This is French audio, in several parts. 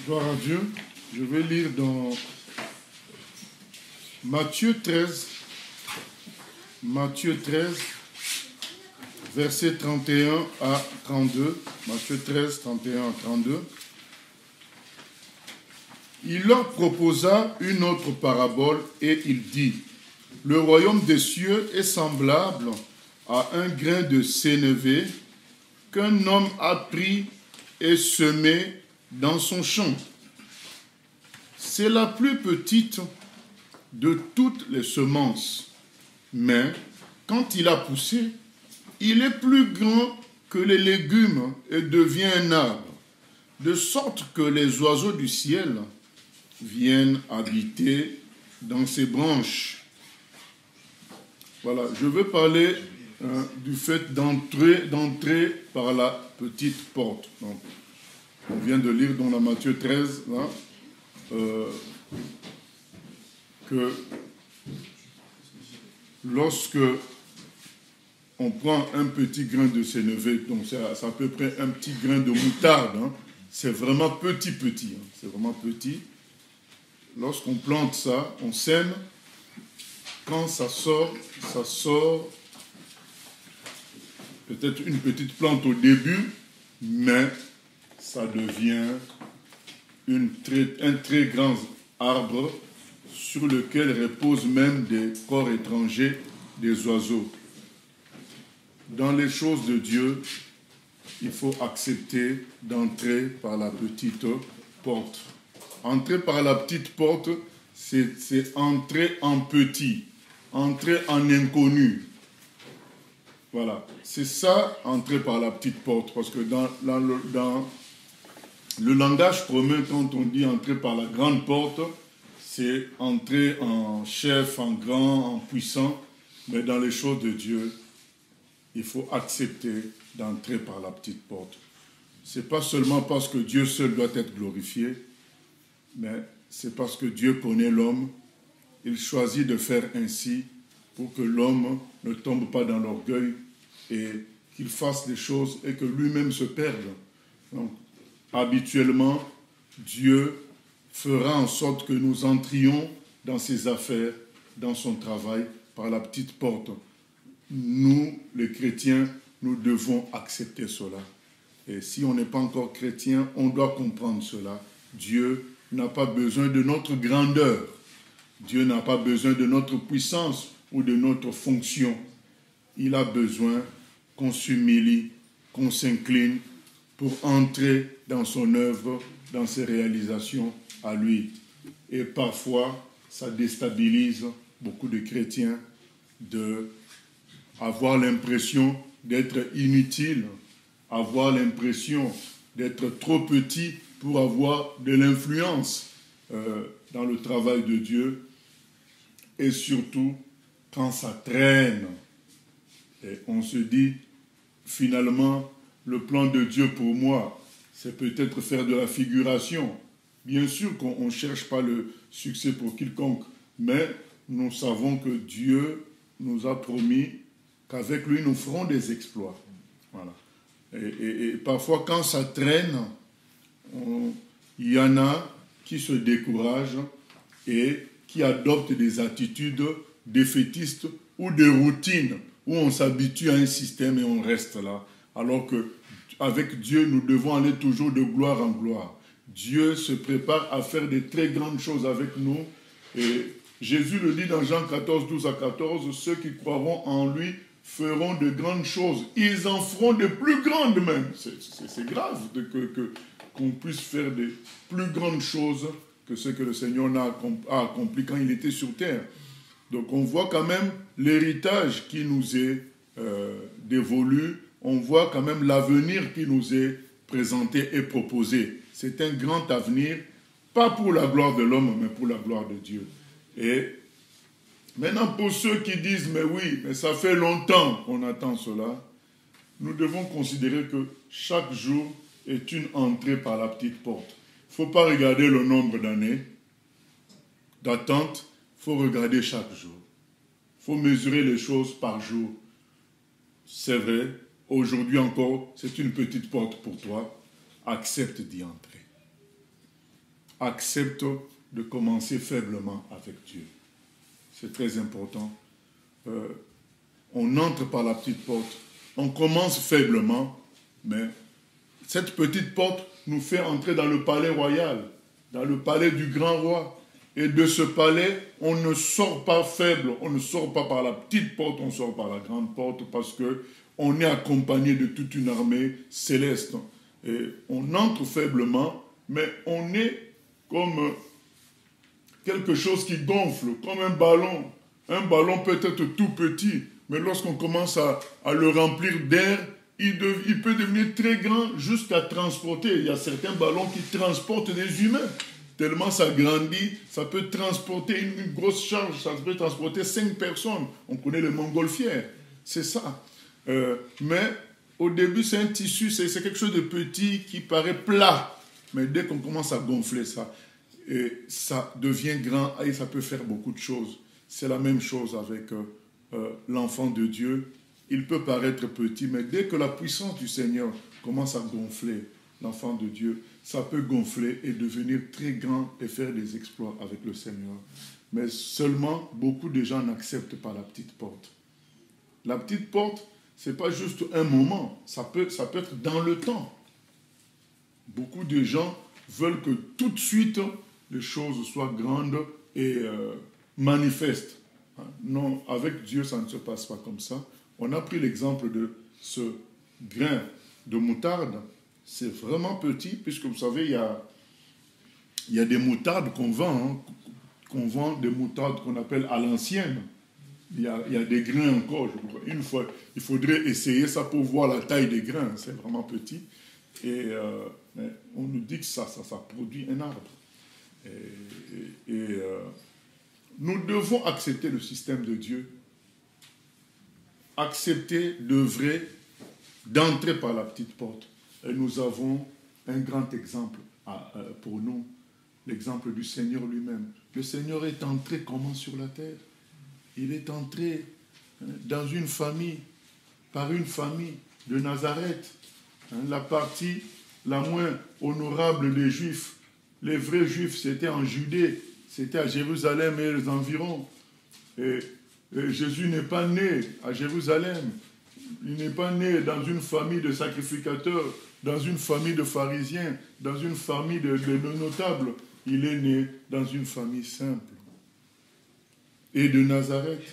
Gloire à Dieu. Je vais lire dans Matthieu 13, versets 31 à 32. Matthieu 13, 31 à 32. Il leur proposa une autre parabole et il dit, « Le royaume des cieux est semblable à un grain de sénévé qu'un homme a pris et semé dans son champ. C'est la plus petite de toutes les semences, mais quand il a poussé, il est plus grand que les légumes et devient un arbre, de sorte que les oiseaux du ciel viennent habiter dans ses branches. » Voilà, je veux parler du fait d'entrer par la petite porte. Donc, on vient de lire dans la Matthieu 13, là, que lorsque on prend un petit grain de sénévé, donc c'est à peu près un petit grain de moutarde, hein, c'est vraiment petit, hein, c'est vraiment petit. Lorsqu'on plante ça, on sème, quand ça sort peut-être une petite plante au début, mais ça devient un très grand arbre sur lequel reposent même des corps étrangers, des oiseaux. Dans les choses de Dieu, il faut accepter d'entrer par la petite porte. Entrer par la petite porte, c'est entrer en petit, entrer en inconnu. Voilà, c'est ça, entrer par la petite porte, parce que dans le langage commun, quand on dit entrer par la grande porte, c'est entrer en chef, en grand, en puissant, mais dans les choses de Dieu, il faut accepter d'entrer par la petite porte. Ce n'est pas seulement parce que Dieu seul doit être glorifié, mais c'est parce que Dieu connaît l'homme, il choisit de faire ainsi pour que l'homme ne tombe pas dans l'orgueil et qu'il fasse des choses et que lui-même se perde. Donc, habituellement, Dieu fera en sorte que nous entrions dans ses affaires, dans son travail, par la petite porte. Nous, les chrétiens, nous devons accepter cela. Et si on n'est pas encore chrétien, on doit comprendre cela. Dieu n'a pas besoin de notre grandeur. Dieu n'a pas besoin de notre puissance ou de notre fonction. Il a besoin qu'on s'humilie, qu'on s'incline pour entrer dans son œuvre, dans ses réalisations à lui. Et parfois, ça déstabilise beaucoup de chrétiens d'avoir l'impression d'être inutile, avoir l'impression d'être trop petit pour avoir de l'influence dans le travail de Dieu, et surtout quand ça traîne. Et on se dit, finalement, le plan de Dieu pour moi, c'est peut-être faire de la figuration. Bien sûr qu'on ne cherche pas le succès pour quiconque, mais nous savons que Dieu nous a promis qu'avec lui, nous ferons des exploits. Voilà. Et parfois, quand ça traîne, il y en a qui se découragent et qui adoptent des attitudes défaitistes ou de routine, où on s'habitue à un système et on reste là. Alors qu'avec Dieu, nous devons aller toujours de gloire en gloire. Dieu se prépare à faire de très grandes choses avec nous. Et Jésus le dit dans Jean 14, 12 à 14, « Ceux qui croiront en lui feront de grandes choses. Ils en feront de plus grandes même. » C'est grave qu'on puisse faire de plus grandes choses que ce que le Seigneur a accompli quand il était sur terre. Donc on voit quand même l'héritage qui nous est dévolu, on voit quand même l'avenir qui nous est présenté et proposé. C'est un grand avenir, pas pour la gloire de l'homme, mais pour la gloire de Dieu. Et maintenant, pour ceux qui disent, mais oui, mais ça fait longtemps qu'on attend cela, nous devons considérer que chaque jour est une entrée par la petite porte. Il ne faut pas regarder le nombre d'années d'attente, il faut regarder chaque jour. Il faut mesurer les choses par jour. C'est vrai, aujourd'hui encore, c'est une petite porte pour toi. Accepte d'y entrer. accepte de commencer faiblement avec Dieu. C'est très important. On entre par la petite porte, on commence faiblement, mais cette petite porte nous fait entrer dans le palais royal, dans le palais du grand roi. Et de ce palais, on ne sort pas faible, on ne sort pas par la petite porte, on sort par la grande porte parce qu'on est accompagné de toute une armée céleste. Et on entre faiblement, mais on est comme quelque chose qui gonfle, comme un ballon. Un ballon peut être tout petit, mais lorsqu'on commence à le remplir d'air, il peut devenir très grand jusqu'à transporter. Il y a certains ballons qui transportent des humains. Tellement ça grandit, ça peut transporter une grosse charge, ça peut transporter 5 personnes. On connaît le montgolfière, c'est ça. Mais au début, c'est un tissu, c'est quelque chose de petit qui paraît plat. Mais dès qu'on commence à gonfler ça, et ça devient grand et ça peut faire beaucoup de choses. C'est la même chose avec l'enfant de Dieu. Il peut paraître petit, mais dès que la puissance du Seigneur commence à gonfler l'enfant de Dieu, ça peut gonfler et devenir très grand et faire des exploits avec le Seigneur. Mais seulement, beaucoup de gens n'acceptent pas la petite porte. La petite porte, ce n'est pas juste un moment, ça peut être dans le temps. Beaucoup de gens veulent que tout de suite, les choses soient grandes et manifestes. Non, avec Dieu, ça ne se passe pas comme ça. On a pris l'exemple de ce grain de moutarde. C'est vraiment petit, puisque vous savez, il y a des moutardes qu'on vend, qu'on vend des moutardes qu'on appelle à l'ancienne. Il y a des grains encore. Une fois, il faudrait essayer ça pour voir la taille des grains. C'est vraiment petit. Et on nous dit que ça produit un arbre. Nous devons accepter le système de Dieu. Accepter d'œuvrer, d'entrer par la petite porte. Et nous avons un grand exemple pour nous, l'exemple du Seigneur lui-même. Le Seigneur est entré comment sur la terre? Il est entré dans une famille, par une famille de Nazareth, la partie la moins honorable des Juifs. Les vrais Juifs, c'était en Judée, c'était à Jérusalem et les environs. Et Jésus n'est pas né à Jérusalem. Il n'est pas né dans une famille de sacrificateurs, dans une famille de pharisiens, dans une famille de notables. Il est né dans une famille simple. Et de Nazareth.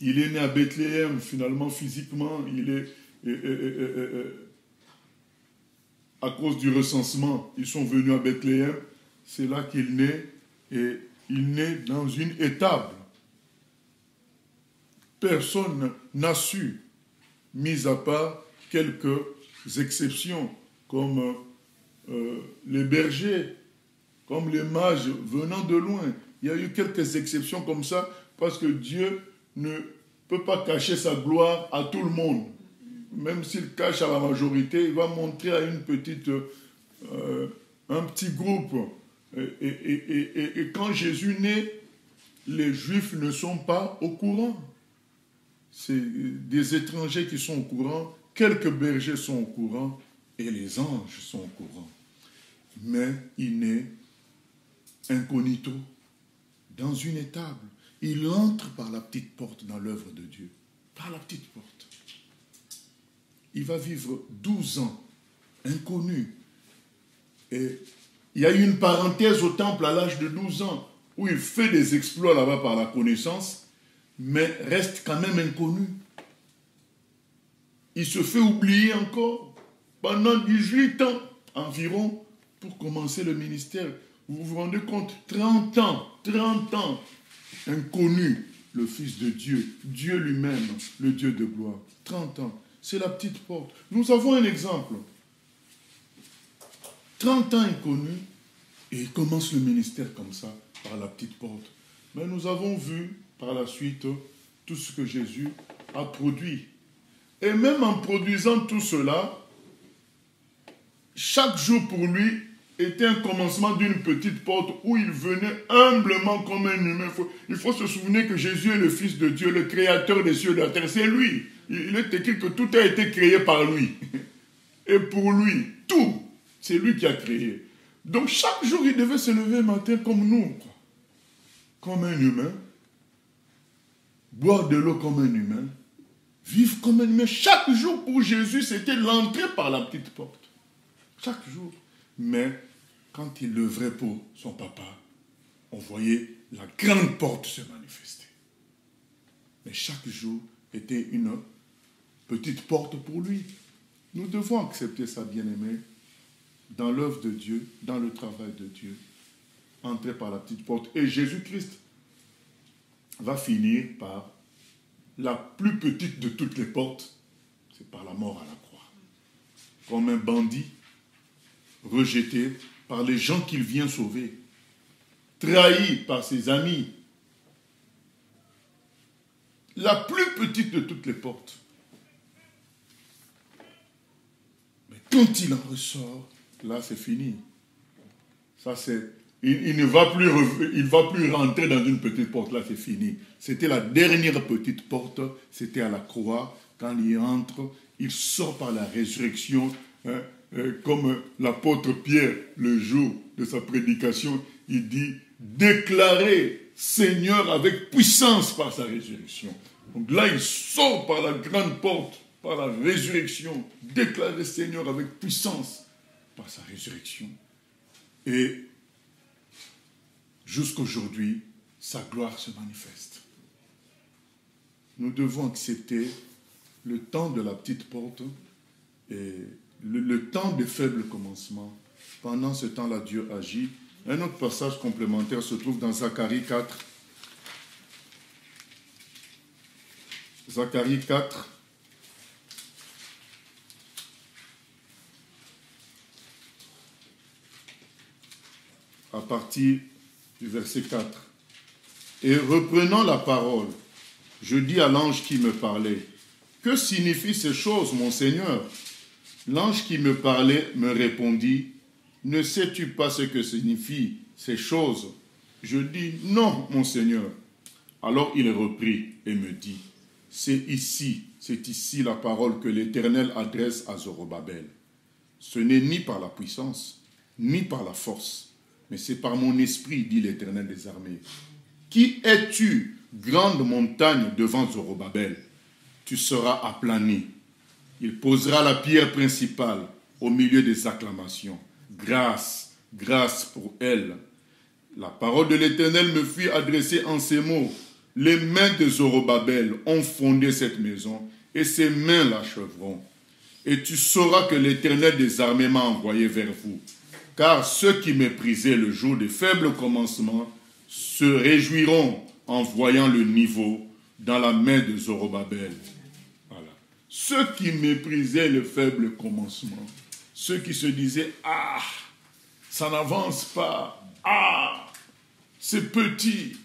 Il est né à Bethléem, finalement, physiquement. Il est... à cause du recensement, ils sont venus à Bethléem. C'est là qu'il naît. Et il naît dans une étable. Personne n'a su, mis à part quelques exceptions, comme les bergers, comme les mages venant de loin. Il y a eu quelques exceptions comme ça, parce que Dieu ne peut pas cacher sa gloire à tout le monde. Même s'il cache à la majorité, il va montrer à un petit groupe. Et quand Jésus naît, les Juifs ne sont pas au courant. C'est des étrangers qui sont au courant, quelques bergers sont au courant, et les anges sont au courant. Mais il naît incognito, dans une étable. Il entre par la petite porte dans l'œuvre de Dieu. Par la petite porte. Il va vivre 12 ans, inconnu. Et il y a eu une parenthèse au temple à l'âge de 12 ans, où il fait des exploits là-bas par la connaissance, mais reste quand même inconnu. Il se fait oublier encore pendant 18 ans environ pour commencer le ministère. Vous vous rendez compte, 30 ans, inconnu, le Fils de Dieu, Dieu lui-même, le Dieu de gloire. 30 ans, c'est la petite porte. Nous avons un exemple. 30 ans inconnu, et il commence le ministère comme ça, par la petite porte. Mais nous avons vu par la suite tout ce que Jésus a produit. Et même en produisant tout cela, chaque jour pour lui était un commencement d'une petite porte où il venait humblement comme un humain. Il faut se souvenir que Jésus est le Fils de Dieu, le créateur des cieux et de la terre. C'est lui. Il est écrit que tout a été créé par lui. Et pour lui, tout, c'est lui qui a créé. Donc chaque jour, il devait se lever le matin comme nous, quoi. Comme un humain, boire de l'eau comme un humain, vivre comme un humain. Chaque jour pour Jésus, c'était l'entrée par la petite porte. Chaque jour. Mais quand il œuvrait pour son papa, on voyait la grande porte se manifester. Mais chaque jour était une petite porte pour lui. Nous devons accepter ça, bien-aimé, dans l'œuvre de Dieu, dans le travail de Dieu. Entrer par la petite porte. Et Jésus-Christ va finir par la plus petite de toutes les portes, c'est par la mort à la croix. Comme un bandit rejeté par les gens qu'il vient sauver, trahi par ses amis. La plus petite de toutes les portes. Mais quand il en ressort, là c'est fini. Ça c'est... Il ne va plus rentrer dans une petite porte, là c'est fini. C'était la dernière petite porte, c'était à la croix. Quand il entre, il sort par la résurrection, hein, comme l'apôtre Pierre, le jour de sa prédication, il dit « Déclaré Seigneur avec puissance par sa résurrection ». Donc là, il sort par la grande porte, par la résurrection, déclaré Seigneur avec puissance par sa résurrection. Et jusqu'aujourd'hui, sa gloire se manifeste. Nous devons accepter le temps de la petite porte et le temps de faible commencement. Pendant ce temps-là, Dieu agit. Un autre passage complémentaire se trouve dans Zacharie 4. Zacharie 4. À partir du verset 4. Et reprenant la parole, je dis à l'ange qui me parlait, « Que signifient ces choses, mon Seigneur ?» L'ange qui me parlait me répondit, « Ne sais-tu pas ce que signifient ces choses ?» Je dis, « Non, mon Seigneur. » Alors il reprit et me dit, « C'est ici la parole que l'Éternel adresse à Zorobabel. Ce n'est ni par la puissance, ni par la force, mais c'est par mon esprit, dit l'Éternel des armées. Qui es-tu, grande montagne devant Zorobabel? Tu seras aplani. Il posera la pierre principale au milieu des acclamations. Grâce, grâce pour elle. La parole de l'Éternel me fut adressée en ces mots. Les mains de Zorobabel ont fondé cette maison et ses mains l'achèveront. Et tu sauras que l'Éternel des armées m'a envoyé vers vous. Car ceux qui méprisaient le jour des faibles commencements se réjouiront en voyant le niveau dans la main de Zorobabel. Voilà. Ceux qui méprisaient le faible commencement, ceux qui se disaient « Ah, ça n'avance pas. Ah, c'est petit.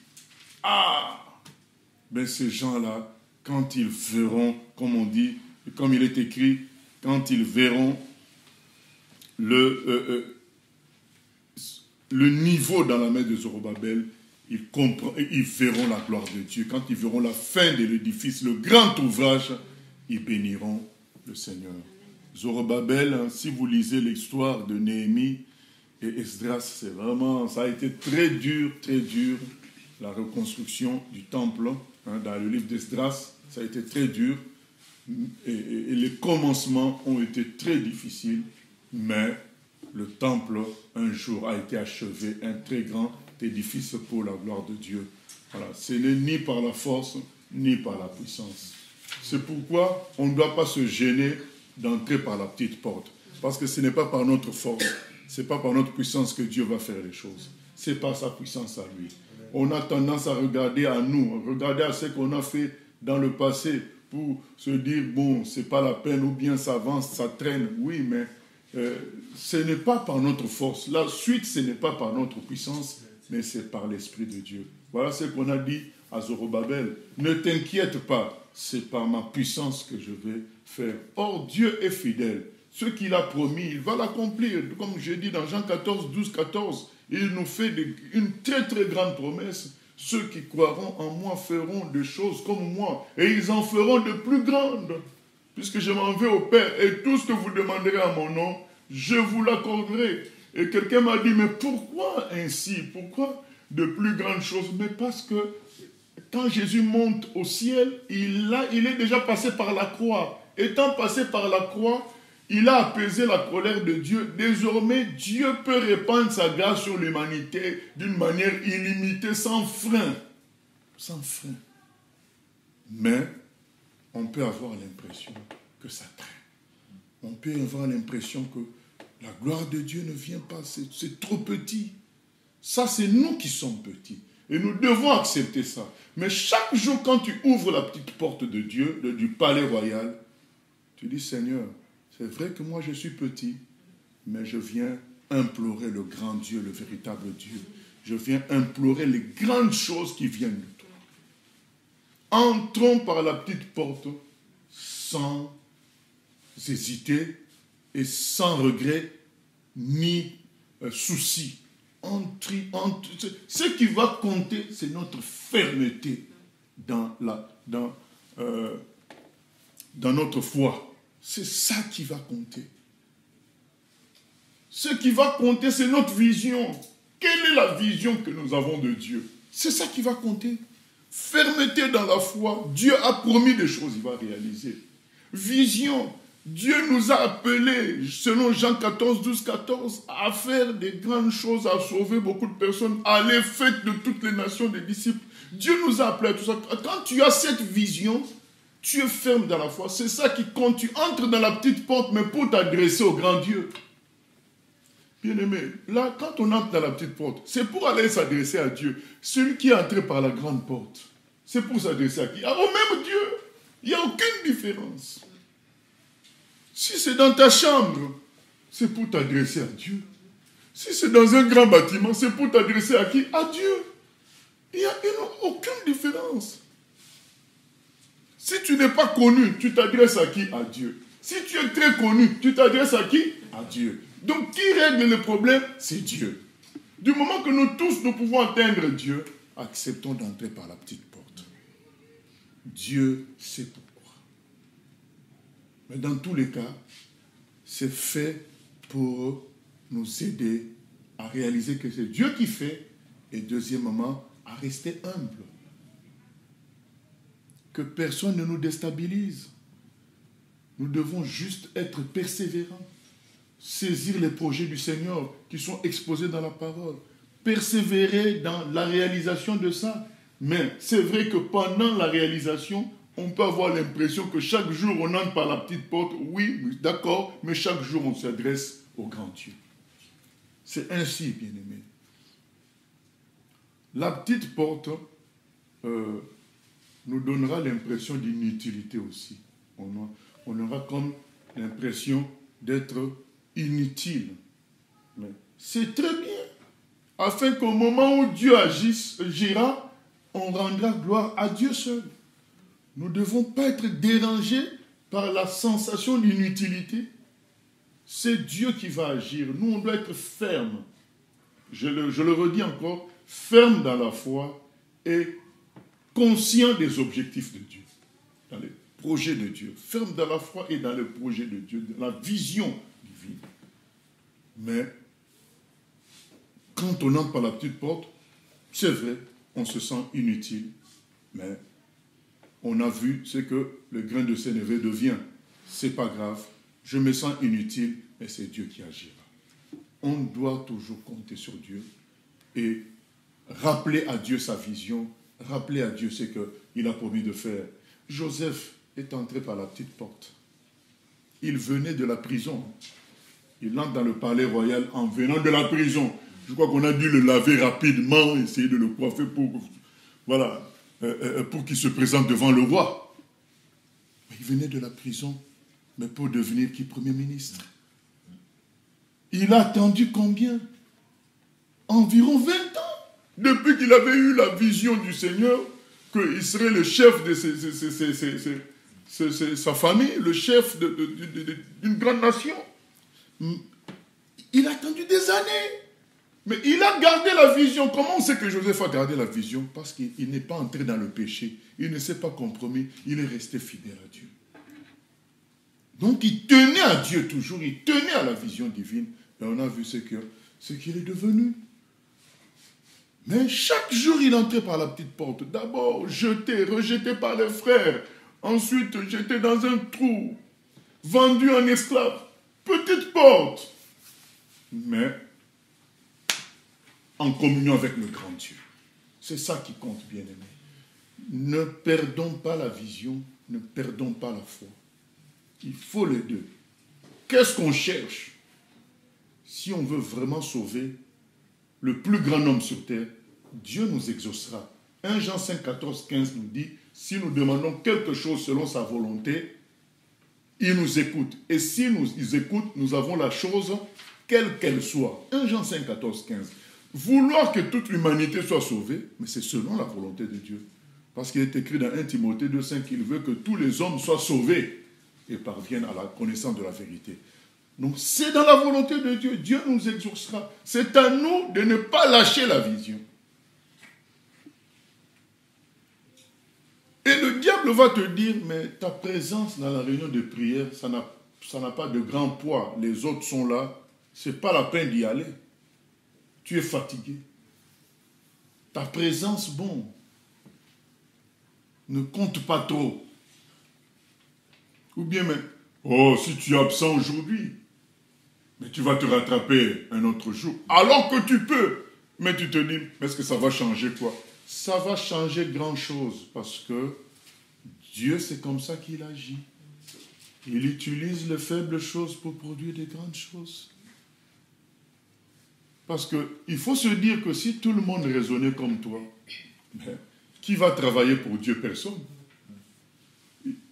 Ah !» Mais ces gens-là, quand ils verront, comme on dit, comme il est écrit, quand ils verront le niveau dans la main de Zorobabel, ils verront la gloire de Dieu. Quand ils verront la fin de l'édifice, le grand ouvrage, ils béniront le Seigneur. Zorobabel, hein, si vous lisez l'histoire de Néhémie et Esdras, c'est vraiment, ça a été très dur, la reconstruction du temple, hein, dans le livre d'Esdras, ça a été très dur, et les commencements ont été très difficiles, mais le temple, un jour, a été achevé, un très grand édifice pour la gloire de Dieu. Voilà, ce n'est ni par la force, ni par la puissance. C'est pourquoi on ne doit pas se gêner d'entrer par la petite porte. Parce que ce n'est pas par notre force, ce n'est pas par notre puissance que Dieu va faire les choses. C'est par sa puissance à lui. On a tendance à regarder à nous, regarder à ce qu'on a fait dans le passé pour se dire, bon, c'est pas la peine, ou bien ça avance, ça traîne. Oui, mais ce n'est pas par notre force. La suite, ce n'est pas par notre puissance, mais c'est par l'Esprit de Dieu. Voilà ce qu'on a dit à Zorobabel. Ne t'inquiète pas, c'est par ma puissance que je vais faire. Or, Dieu est fidèle. Ce qu'il a promis, il va l'accomplir. Comme je dis dans Jean 14, 12, 14, il nous fait une très très grande promesse. Ceux qui croiront en moi feront des choses comme moi, et ils en feront de plus grandes. Puisque je m'en vais au Père, et tout ce que vous demanderez à mon nom, je vous l'accorderai. Et quelqu'un m'a dit, mais pourquoi ainsi? Pourquoi de plus grandes choses? Mais parce que quand Jésus monte au ciel, il est déjà passé par la croix. Étant passé par la croix, il a apaisé la colère de Dieu. Désormais, Dieu peut répandre sa grâce sur l'humanité d'une manière illimitée, sans frein. Sans frein. Mais on peut avoir l'impression que ça traîne. On peut avoir l'impression que la gloire de Dieu ne vient pas, c'est trop petit. Ça, c'est nous qui sommes petits. Et nous devons accepter ça. Mais chaque jour, quand tu ouvres la petite porte de Dieu, du palais royal, tu dis, Seigneur, c'est vrai que moi je suis petit, mais je viens implorer le grand Dieu, le véritable Dieu. Je viens implorer les grandes choses qui viennent de toi. Entrons par la petite porte sans hésiter et sans regret ni souci. Ce qui va compter, c'est notre fermeté dans notre foi. C'est ça qui va compter. Ce qui va compter, c'est notre vision. Quelle est la vision que nous avons de Dieu? C'est ça qui va compter. Fermeté dans la foi. Dieu a promis des choses, il va réaliser. Vision. Dieu nous a appelés, selon Jean 14, 12, 14, à faire des grandes choses, à sauver beaucoup de personnes, à aller faire de toutes les nations des disciples. Dieu nous a appelés à tout ça. Quand tu as cette vision, tu es ferme dans la foi. C'est ça qui compte. Tu entres dans la petite porte, mais pour t'adresser au grand Dieu. Bien-aimé, là, quand on entre dans la petite porte, c'est pour aller s'adresser à Dieu. Celui qui est entré par la grande porte, c'est pour s'adresser à qui? Au même Dieu. Il n'y a aucune différence. Si c'est dans ta chambre, c'est pour t'adresser à Dieu. Si c'est dans un grand bâtiment, c'est pour t'adresser à qui? À Dieu. Il n'y a aucune différence. Si tu n'es pas connu, tu t'adresses à qui? À Dieu. Si tu es très connu, tu t'adresses à qui? À Dieu. Donc, qui règle le problème? C'est Dieu. Du moment que nous tous, nous pouvons atteindre Dieu, acceptons d'entrer par la petite porte. Dieu sait pourquoi. Mais dans tous les cas, c'est fait pour nous aider à réaliser que c'est Dieu qui fait, et deuxièmement, à rester humble. Que personne ne nous déstabilise. Nous devons juste être persévérants. Saisir les projets du Seigneur qui sont exposés dans la parole. Persévérer dans la réalisation de ça. Mais c'est vrai que pendant la réalisation, on peut avoir l'impression que chaque jour on entre par la petite porte. Oui, d'accord, mais chaque jour on s'adresse au grand Dieu. C'est ainsi, bien-aimé. La petite porte nous donnera l'impression d'inutilité aussi. On aura comme l'impression d'être inutile. Mais c'est très bien. Afin qu'au moment où Dieu agira, on rendra gloire à Dieu seul. Nous ne devons pas être dérangés par la sensation d'inutilité. C'est Dieu qui va agir. Nous, on doit être fermes. Je le redis encore, fermes dans la foi et conscients des objectifs de Dieu, dans les projets de Dieu. Fermes dans la foi et dans les projets de Dieu, dans la vision divine. Mais quand on entre par la petite porte, c'est vrai, on se sent inutile, mais on a vu ce que le grain de sénévé devient. C'est pas grave, je me sens inutile, mais c'est Dieu qui agira. On doit toujours compter sur Dieu et rappeler à Dieu sa vision, rappeler à Dieu ce qu'il a promis de faire. Joseph est entré par la petite porte. Il venait de la prison. Il entre dans le palais royal en venant de la prison. Je crois qu'on a dû le laver rapidement, essayer de le coiffer pour qu'il se présente devant le roi. Il venait de la prison, mais pour devenir qui? Premier ministre. Il a attendu combien? Environ 20 ans. Depuis qu'il avait eu la vision du Seigneur, qu'il serait le chef de sa famille, le chef d'une grande nation. Il a attendu des années. Mais il a gardé la vision. Comment on sait que Joseph a gardé la vision? Parce qu'il n'est pas entré dans le péché. Il ne s'est pas compromis. Il est resté fidèle à Dieu. Donc il tenait à Dieu toujours. Il tenait à la vision divine. Et on a vu ce que ce qu'il est devenu. Mais chaque jour, il entrait par la petite porte. D'abord, jeté, rejeté par les frères. Ensuite, jeté dans un trou. Vendu en esclave. Petite porte. Mais en communion avec le grand Dieu. C'est ça qui compte, bien-aimés. Ne perdons pas la vision, ne perdons pas la foi. Il faut les deux. Qu'est-ce qu'on cherche? Si on veut vraiment sauver le plus grand homme sur terre, Dieu nous exaucera. 1 Jean 5, 14, 15 nous dit, si nous demandons quelque chose selon sa volonté, il nous écoute. Et si nous écoute, nous avons la chose, quelle qu'elle soit. 1 Jean 5, 14, 15. Vouloir que toute l'humanité soit sauvée, mais c'est selon la volonté de Dieu. Parce qu'il est écrit dans 1 Timothée 2,5 qu'il veut que tous les hommes soient sauvés et parviennent à la connaissance de la vérité. Donc c'est dans la volonté de Dieu. Dieu nous exaucera. C'est à nous de ne pas lâcher la vision. Et le diable va te dire, mais ta présence dans la réunion de prière, ça n'a pas de grand poids. Les autres sont là. Ce n'est pas la peine d'y aller. Tu es fatigué. Ta présence, bon, ne compte pas trop. Ou bien, mais, oh, si tu es absent aujourd'hui, mais tu vas te rattraper un autre jour. Alors que tu peux. Mais tu te dis, est-ce que ça va changer quoi? Ça va changer grand-chose. Parce que Dieu, c'est comme ça qu'il agit. Il utilise les faibles choses pour produire des grandes choses. Parce qu'il faut se dire que si tout le monde raisonnait comme toi, mais qui va travailler pour Dieu? Personne.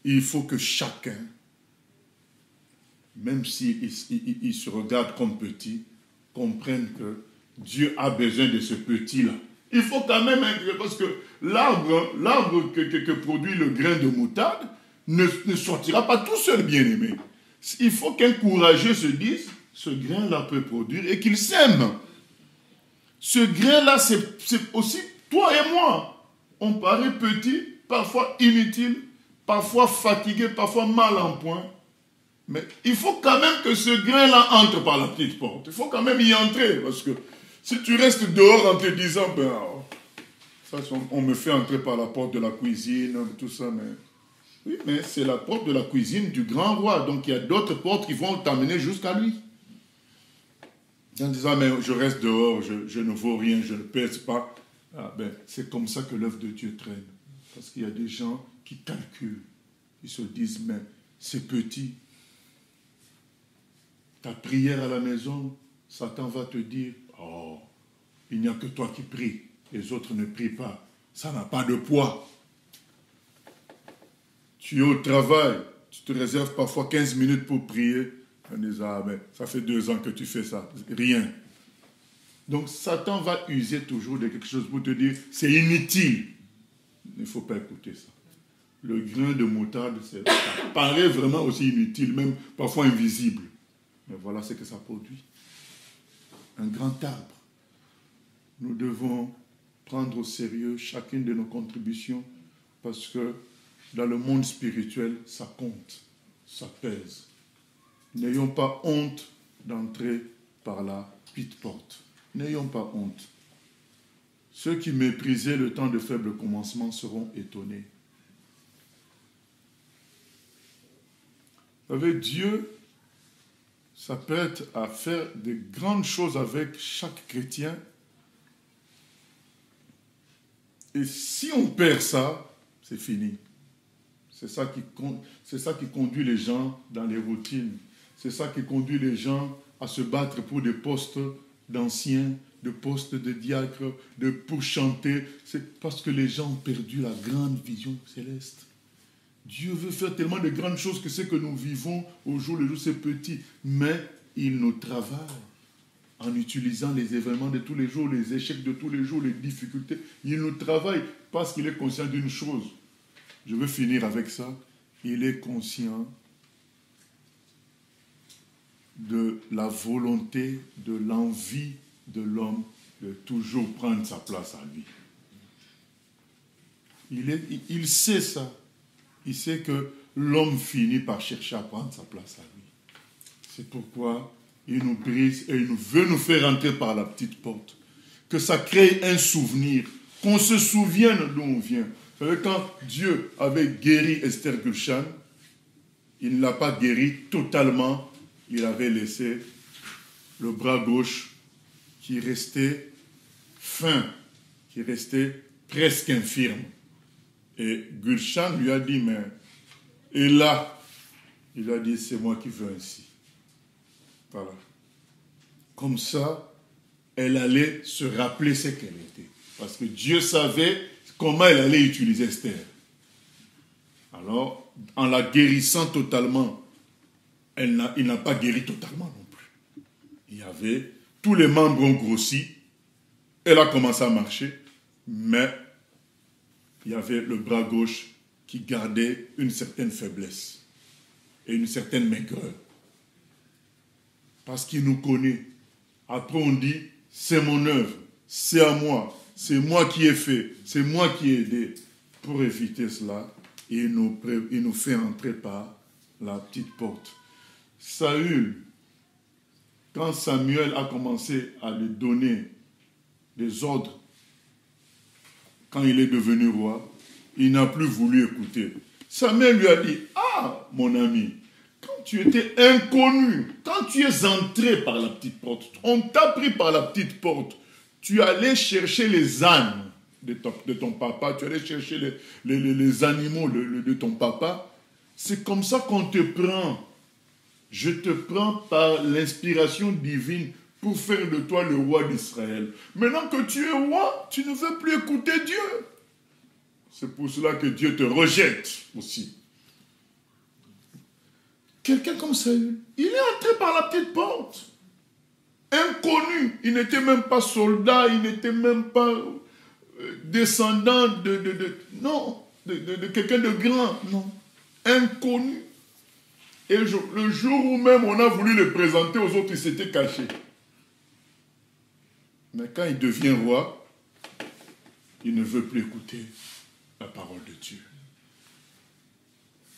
Il faut que chacun, même s'il se regarde comme petit, comprenne que Dieu a besoin de ce petit-là. Il faut quand même inclure, parce que l'arbre que produit le grain de moutarde ne sortira pas tout seul, bien-aimé. Il faut qu'un courageux se dise, ce grain-là peut produire et qu'il sème. Ce grain-là, c'est aussi toi et moi. On paraît petit, parfois inutile, parfois fatigué, parfois mal en point. Mais il faut quand même que ce grain-là entre par la petite porte. Il faut quand même y entrer. Parce que si tu restes dehors en te disant, ben, ça, on me fait entrer par la porte de la cuisine, tout ça, mais... Oui, mais c'est la porte de la cuisine du grand roi. Donc il y a d'autres portes qui vont t'amener jusqu'à lui. En disant, mais je reste dehors, je ne vaux rien, je ne pèse pas. Ah, ben, c'est comme ça que l'œuvre de Dieu traîne. Parce qu'il y a des gens qui calculent. Ils se disent, mais c'est petit. Ta prière à la maison, Satan va te dire, oh, il n'y a que toi qui pries. Les autres ne prient pas. Ça n'a pas de poids. Tu es au travail, tu te réserves parfois 15 minutes pour prier. En disant, ah ben, ça fait 2 ans que tu fais ça. Rien. Donc Satan va user toujours de quelque chose pour te dire, c'est inutile. Il ne faut pas écouter ça. Le grain de moutarde, ça paraît vraiment aussi inutile, même parfois invisible. Mais voilà ce que ça produit. Un grand arbre. Nous devons prendre au sérieux chacune de nos contributions parce que dans le monde spirituel, ça compte, ça pèse. N'ayons pas honte d'entrer par la petite porte. N'ayons pas honte. Ceux qui méprisaient le temps de faible commencement seront étonnés. Vous savez, Dieu s'apprête à faire de grandes choses avec chaque chrétien. Et si on perd ça, c'est fini. C'est ça qui conduit les gens dans les routines. C'est ça qui conduit les gens à se battre pour des postes d'anciens, des postes de diacres, pour chanter. C'est parce que les gens ont perdu la grande vision céleste. Dieu veut faire tellement de grandes choses que ce que nous vivons au jour le jour, c'est petit. Mais il nous travaille en utilisant les événements de tous les jours, les échecs de tous les jours, les difficultés. Il nous travaille parce qu'il est conscient d'une chose. Je veux finir avec ça. Il est conscient de la volonté, de l'envie de l'homme de toujours prendre sa place à lui. Il sait ça. Il sait que l'homme finit par chercher à prendre sa place à lui. C'est pourquoi il nous brise et il veut nous faire entrer par la petite porte. Que ça crée un souvenir, qu'on se souvienne d'où on vient. Vous savez, quand Dieu avait guéri Esther Gulshan, il ne l'a pas guéri totalement, il avait laissé le bras gauche qui restait fin, qui restait presque infirme. Et Gulshan lui a dit, mais, et là, il a dit, c'est moi qui veux ainsi. Voilà. Comme ça, elle allait se rappeler ce qu'elle était. Parce que Dieu savait comment elle allait utiliser Esther. Alors, en la guérissant totalement, il n'a pas guéri totalement non plus. Il y avait, tous les membres ont grossi, elle a commencé à marcher, mais il y avait le bras gauche qui gardait une certaine faiblesse et une certaine maigreur. Parce qu'il nous connaît. Après on dit, c'est mon œuvre, c'est à moi, c'est moi qui ai fait, c'est moi qui ai aidé. Pour éviter cela, il nous fait entrer par la petite porte. Saül, quand Samuel a commencé à lui donner des ordres, quand il est devenu roi, il n'a plus voulu écouter. Samuel lui a dit, ah, mon ami, quand tu étais inconnu, quand tu es entré par la petite porte, on t'a pris par la petite porte, tu allais chercher les ânes de ton papa, tu allais chercher les animaux de ton papa. C'est comme ça qu'on te prend. Je te prends par l'inspiration divine pour faire de toi le roi d'Israël. Maintenant que tu es roi, tu ne veux plus écouter Dieu. C'est pour cela que Dieu te rejette aussi. Quelqu'un comme ça, il est entré par la petite porte. Inconnu. Il n'était même pas soldat, il n'était même pas descendant de quelqu'un de grand. Non. Inconnu. Et le jour où même on a voulu le présenter aux autres, il s'était caché. Mais quand il devient roi, il ne veut plus écouter la parole de Dieu.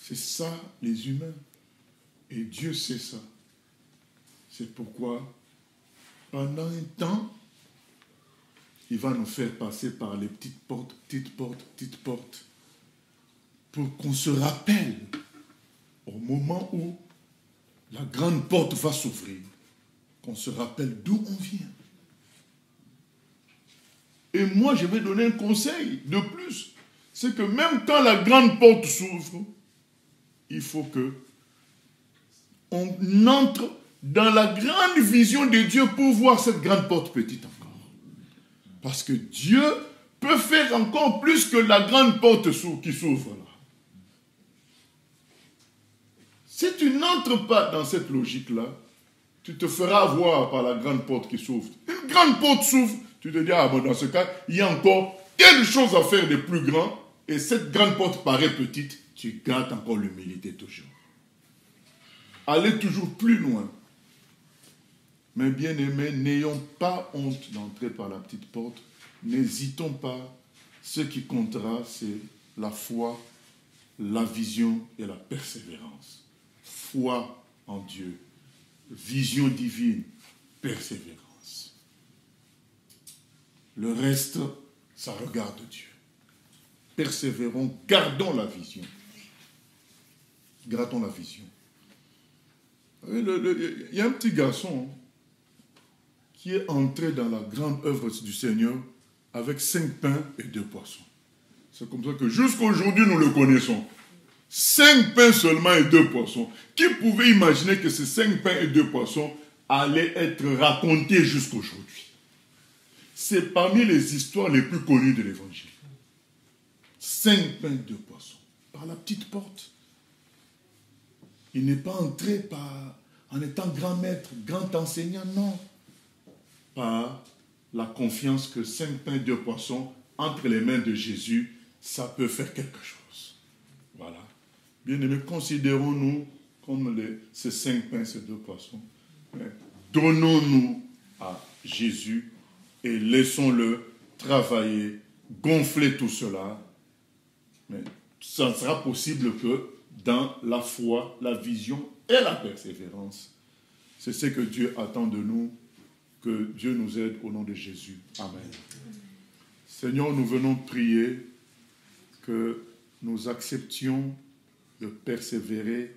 C'est ça, les humains. Et Dieu sait ça. C'est pourquoi, pendant un temps, il va nous faire passer par les petites portes, pour qu'on se rappelle au moment où la grande porte va s'ouvrir, qu'on se rappelle d'où on vient. Et moi, je vais donner un conseil de plus. C'est que même quand la grande porte s'ouvre, il faut que on entre dans la grande vision de Dieu pour voir cette grande porte petite encore. Parce que Dieu peut faire encore plus que la grande porte qui s'ouvre là. Si tu n'entres pas dans cette logique-là, tu te feras voir par la grande porte qui s'ouvre. Une grande porte s'ouvre, tu te dis, ah bon, dans ce cas, il y a encore telle chose à faire de plus grand, et cette grande porte paraît petite, tu gardes encore l'humilité toujours. Allez toujours plus loin. Mais bien aimés, n'ayons pas honte d'entrer par la petite porte. N'hésitons pas. Ce qui comptera, c'est la foi, la vision et la persévérance. Foi en Dieu, vision divine, persévérance. Le reste, ça regarde Dieu. Persévérons, gardons la vision. Gardons la vision. Il y a un petit garçon qui est entré dans la grande œuvre du Seigneur avec 5 pains et 2 poissons. C'est comme ça que jusqu'à aujourd'hui nous le connaissons. 5 pains seulement et 2 poissons. Qui pouvait imaginer que ces 5 pains et 2 poissons allaient être racontés jusqu'à aujourd'hui? C'est parmi les histoires les plus connues de l'Évangile. 5 pains et 2 poissons. Par la petite porte. Il n'est pas entré en étant grand maître, grand enseignant, non. Par la confiance que 5 pains et 2 poissons, entre les mains de Jésus, ça peut faire quelque chose. Voilà. Bien-aimés, considérons-nous comme ces 5 pains et ces 2 poissons. Donnons-nous à Jésus et laissons-le travailler, gonfler tout cela. Mais ça ne sera possible que dans la foi, la vision et la persévérance. C'est ce que Dieu attend de nous, que Dieu nous aide au nom de Jésus. Amen. Seigneur, nous venons prier que nous acceptions de persévérer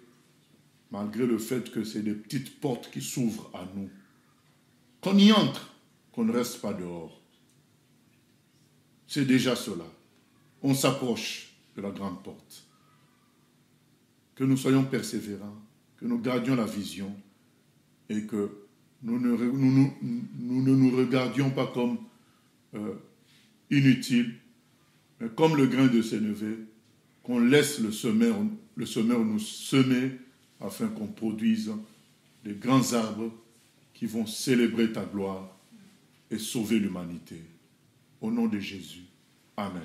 malgré le fait que c'est des petites portes qui s'ouvrent à nous. Qu'on y entre, qu'on ne reste pas dehors. C'est déjà cela. On s'approche de la grande porte. Que nous soyons persévérants, que nous gardions la vision et que nous ne nous regardions pas comme inutiles, mais comme le grain de sénévé, qu'on laisse le semeur nous semer afin qu'on produise des grands arbres qui vont célébrer ta gloire et sauver l'humanité. Au nom de Jésus. Amen.